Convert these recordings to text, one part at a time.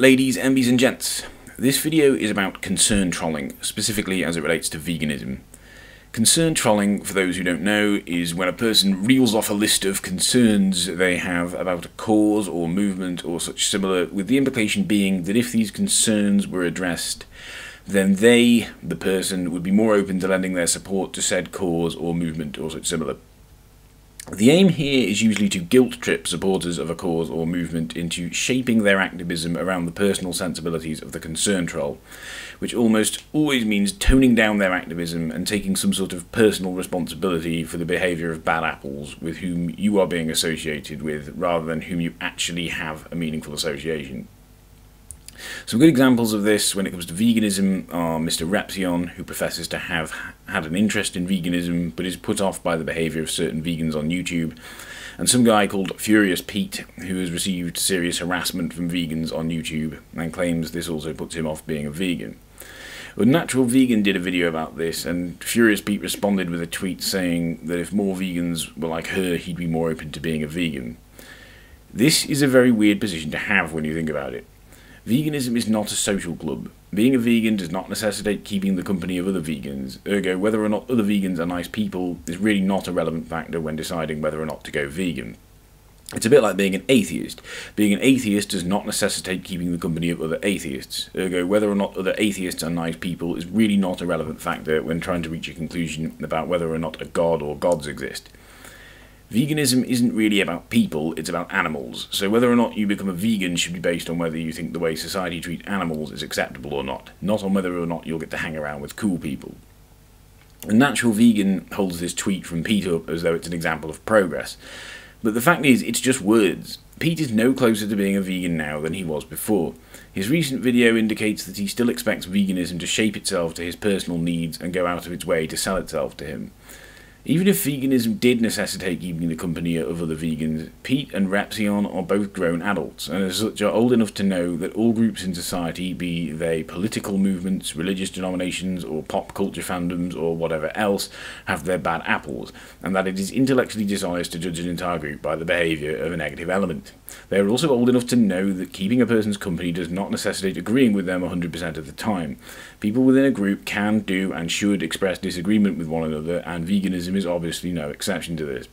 Ladies, MBs and gents, this video is about concern trolling, specifically as it relates to veganism. Concern trolling, for those who don't know, is when a person reels off a list of concerns they have about a cause or movement or such similar, with the implication being that if these concerns were addressed, then they, the person, would be more open to lending their support to said cause or movement or such similar. The aim here is usually to guilt-trip supporters of a cause or movement into shaping their activism around the personal sensibilities of the concern troll, which almost always means toning down their activism and taking some sort of personal responsibility for the behaviour of bad apples with whom you are being associated with, rather than whom you actually have a meaningful association. Some good examples of this when it comes to veganism are Mr. Repzion, who professes to have had an interest in veganism but is put off by the behaviour of certain vegans on YouTube, and some guy called Furious Pete, who has received serious harassment from vegans on YouTube and claims this also puts him off being a vegan. Well, Natural Vegan did a video about this, and Furious Pete responded with a tweet saying that if more vegans were like her, he'd be more open to being a vegan. This is a very weird position to have when you think about it. Veganism is not a social club. Being a vegan does not necessitate keeping the company of other vegans, ergo whether or not other vegans are nice people is really not a relevant factor when deciding whether or not to go vegan. It's a bit like being an atheist. Being an atheist does not necessitate keeping the company of other atheists, ergo whether or not other atheists are nice people is really not a relevant factor when trying to reach a conclusion about whether or not a god or gods exist. Veganism isn't really about people, it's about animals, so whether or not you become a vegan should be based on whether you think the way society treats animals is acceptable or not on whether or not you'll get to hang around with cool people. A Natural Vegan holds this tweet from Pete up as though it's an example of progress, but the fact is, it's just words. Pete is no closer to being a vegan now than he was before. His recent video indicates that he still expects veganism to shape itself to his personal needs and go out of its way to sell itself to him. Even if veganism did necessitate keeping the company of other vegans, Pete and Repzion are both grown adults, and as such are old enough to know that all groups in society, be they political movements, religious denominations, or pop culture fandoms, or whatever else, have their bad apples, and that it is intellectually dishonest to judge an entire group by the behaviour of a negative element. They are also old enough to know that keeping a person's company does not necessitate agreeing with them 100% of the time. People within a group can, do, and should express disagreement with one another, and veganism is obviously no exception to this.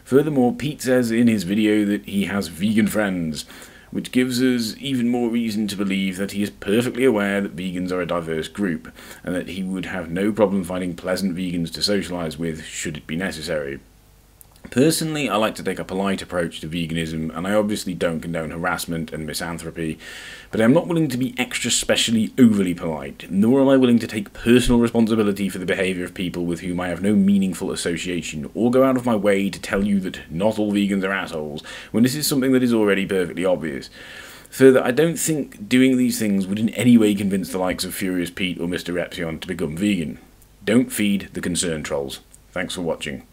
Furthermore, Pete says in his video that he has vegan friends, which gives us even more reason to believe that he is perfectly aware that vegans are a diverse group, and that he would have no problem finding pleasant vegans to socialise with should it be necessary. Personally, I like to take a polite approach to veganism, and I obviously don't condone harassment and misanthropy, but I'm not willing to be extra specially overly polite, nor am I willing to take personal responsibility for the behaviour of people with whom I have no meaningful association, or go out of my way to tell you that not all vegans are assholes, when this is something that is already perfectly obvious. Further, I don't think doing these things would in any way convince the likes of Furious Pete or Mr. Repzion to become vegan. Don't feed the concern trolls. Thanks for watching.